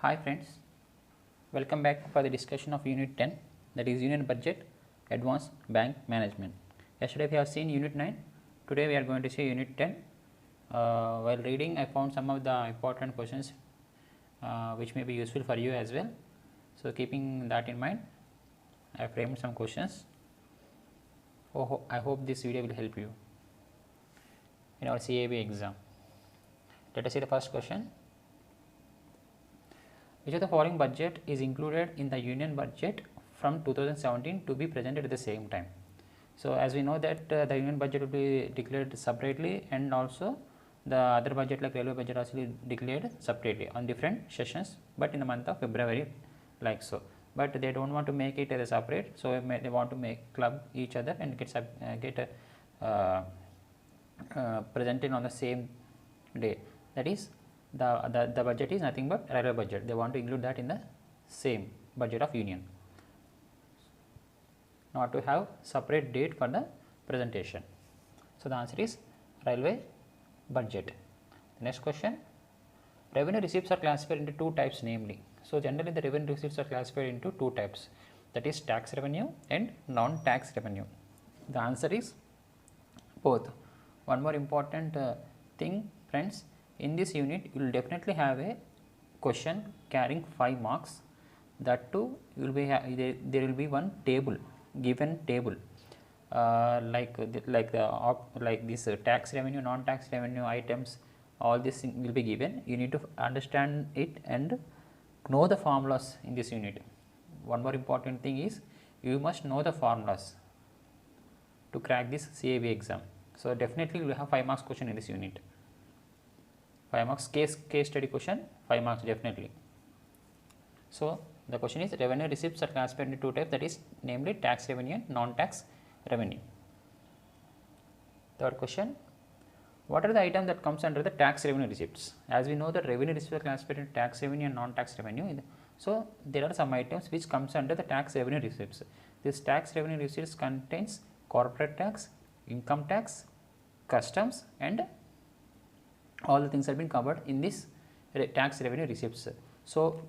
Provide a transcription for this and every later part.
Hi friends, welcome back for the discussion of Unit 10, that is Union Budget Advanced Bank Management. Yesterday we have seen Unit 9, today we are going to see Unit 10. While reading I found some of the important questions which may be useful for you as well. So keeping that in mind, I have framed some questions. I hope this video will help you in our Caiib exam. Let us see the first question. Which of the following budget is included in the Union budget from 2017 to be presented at the same time? So, as we know that the Union budget will be declared separately, and also the other budget like railway budget also declared separately on different sessions, but in the month of February like so. But they do not want to make it as a separate, so they want to make club each other and get presented on the same day. That is, the budget is nothing but railway budget. They want to include that in the same budget of Union, not to have separate date for the presentation. So, the answer is railway budget. The next question, revenue receipts are classified into two types, namely. So, generally the revenue receipts are classified into two types, that is tax revenue and non-tax revenue. The answer is both. One more important thing friends, in this unit you will definitely have a question carrying 5 marks. That too you will be there will be one table, given table like this tax revenue, non-tax revenue items, all this will be given. You need to understand it and know the formulas in this unit. One more important thing is you must know the formulas to crack this Caiib exam. So, definitely you will have 5 marks question in this unit. 5 marks case study question, 5 marks definitely. So, the question is revenue receipts are classified into two types, that is namely tax revenue and non-tax revenue. Third question, what are the items that comes under the tax revenue receipts? As we know that revenue receipts are classified into tax revenue and non-tax revenue. So, there are some items which comes under the tax revenue receipts. This tax revenue receipts contains corporate tax, income tax, customs, and all the things have been covered in this tax revenue receipts. So,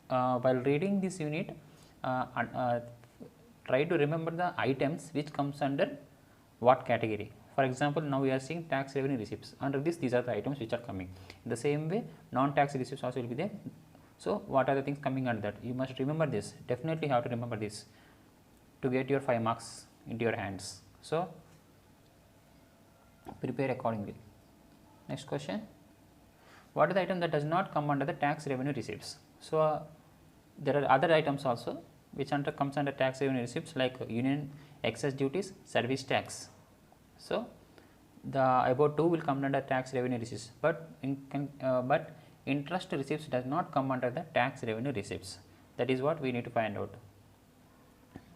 while reading this unit, try to remember the items which comes under what category. For example, now we are seeing tax revenue receipts. Under this, these are the items which are coming. In the same way, non-tax receipts also will be there. So, what are the things coming under that? You must remember this. Definitely have to remember this to get your 5 marks into your hands. So, prepare accordingly. Next question, what are the items that does not come under the tax revenue receipts? So, there are other items also which comes under tax revenue receipts like union excess duties, service tax. So, the above two will come under tax revenue receipts, but interest receipts does not come under the tax revenue receipts. That is what we need to find out.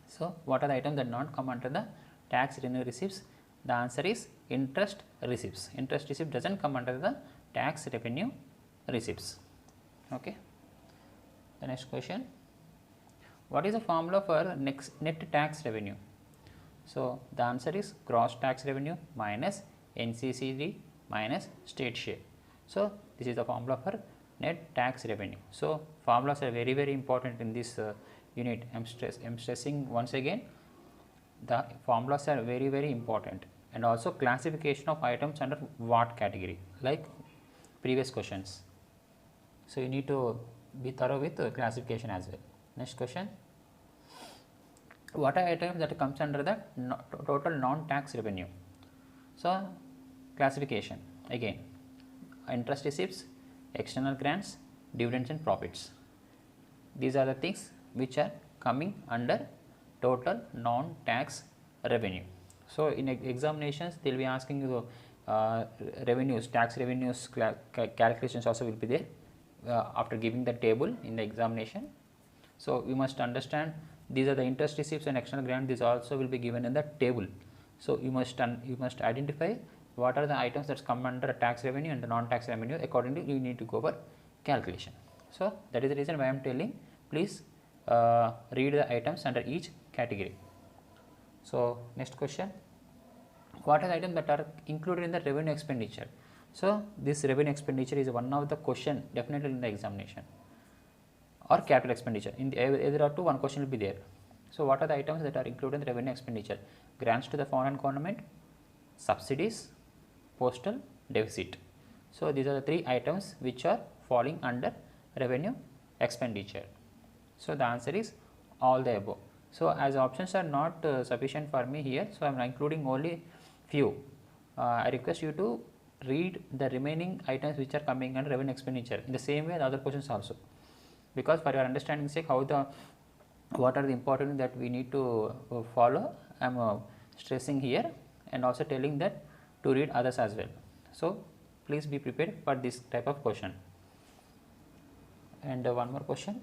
So, what are the items that not come under the tax revenue receipts? The answer is interest receipts. Interest receipt does not come under the tax revenue receipts. Okay. The next question, what is the formula for net tax revenue? So, the answer is gross tax revenue minus NCCD minus state share. So, this is the formula for net tax revenue. So, formulas are very important in this unit. I am stressing once again, the formulas are very important, and also classification of items under what category, like previous questions. So, you need to be thorough with classification as well. Next question, what are items that comes under the total non-tax revenue? So, classification again, interest receipts, external grants, dividends and profits. These are the things which are coming under total non-tax revenue. So, in examinations they will be asking you revenues, tax revenues calculations also will be there after giving the table in the examination. So, you must understand these are the interest receipts and external grant, these also will be given in the table. So, you must identify what are the items that come under tax revenue and the non-tax revenue. Accordingly, you need to go for calculation. So, that is the reason why I am telling, please read the items under each category. So, next question, what are the items that are included in the revenue expenditure? So, this revenue expenditure is one of the question definitely in the examination. or capital expenditure. In the, either or two, one question will be there. So, what are the items that are included in the revenue expenditure? Grants to the foreign government, subsidies, postal, deficit. So, these are the three items which are falling under revenue expenditure. So, the answer is all the above. So, as options are not sufficient for me here, so I am including only few. I request you to read the remaining items which are coming under revenue expenditure in the same way the other questions also, because for your understanding sake how the what are the important that we need to follow, I am stressing here and also telling that to read others as well. So, please be prepared for this type of question. And one more question.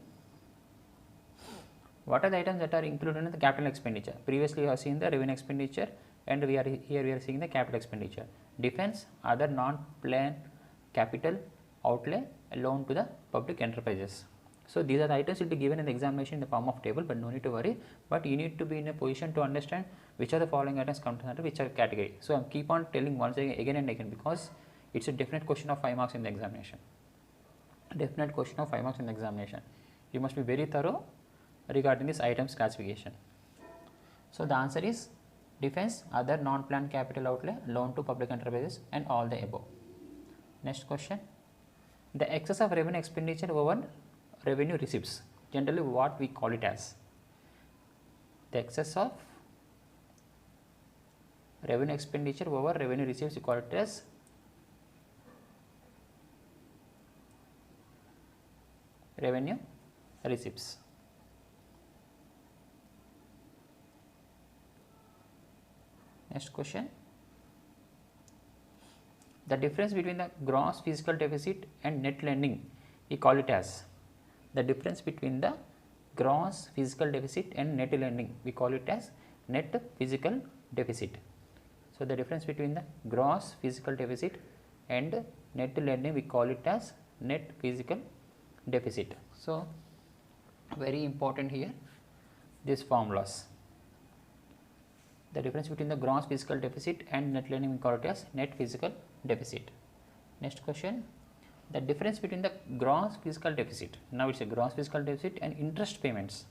What are the items that are included in the capital expenditure? Previously, you have seen the revenue expenditure, and we are seeing the capital expenditure. Defense, other non-planned capital outlay, loan to the public enterprises. So, these are the items will be given in the examination in the form of table, but no need to worry. But you need to be in a position to understand which are the following items come under which are category. So, I keep on telling once again and again, because it is a definite question of 5 marks in the examination. Definite question of 5 marks in the examination. You must be very thorough regarding this items classification. So, the answer is defense, other non-planned capital outlay, loan to public enterprises, and all the above. Next question. The excess of revenue expenditure over revenue receipts, generally what we call it as? The excess of revenue expenditure over revenue receipts, we call it as revenue receipts. Next question. The difference between the gross fiscal deficit and net lending, we call it as? The difference between the gross fiscal deficit and net lending, we call it as net fiscal deficit. So, the difference between the gross fiscal deficit and net lending, we call it as net fiscal deficit. So, very important here these formulas. The difference between the gross fiscal deficit and net lending, we call it as net fiscal deficit. Next question. The difference between the gross fiscal deficit, now it is a gross fiscal deficit, and interest payments.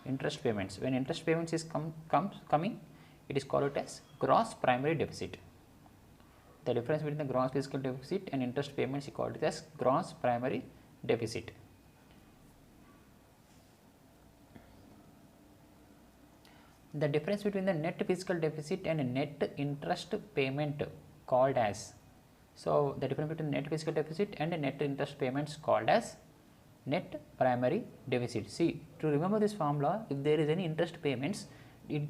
Interest payments, when interest payments is coming, it is called as gross primary deficit. The difference between the gross fiscal deficit and interest payments is called as gross primary deficit. The difference between the net fiscal deficit and net interest payment called as? So, the difference between net fiscal deficit and net interest payments called as net primary deficit. See, to remember this formula, if there is any interest payments, it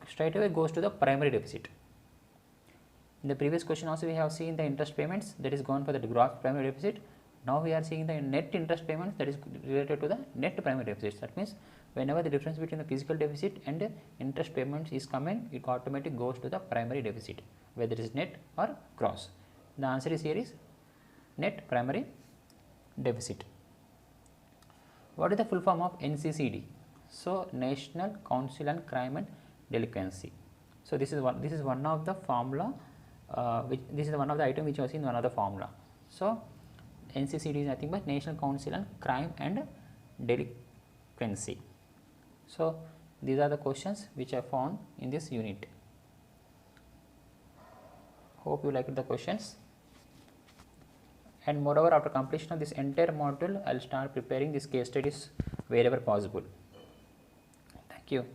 straight away goes to the primary deficit. In the previous question also we have seen the interest payments, that is gone for the gross primary deficit. Now, we are seeing the net interest payments, that is related to the net primary deficit. That means, whenever the difference between the fiscal deficit and interest payments is coming, it automatically goes to the primary deficit, whether it is net or gross. The answer is here is net primary deficit. What is the full form of NCCD? So, National Council on Crime and Delinquency. So, this is one of the formula, this is one of the item which was in one of the formula. So, NCCD is nothing but National Council on Crime and Delinquency. So, these are the questions which I found in this unit. Hope you liked the questions. And moreover, after completion of this entire module, I will start preparing these case studies wherever possible. Thank you.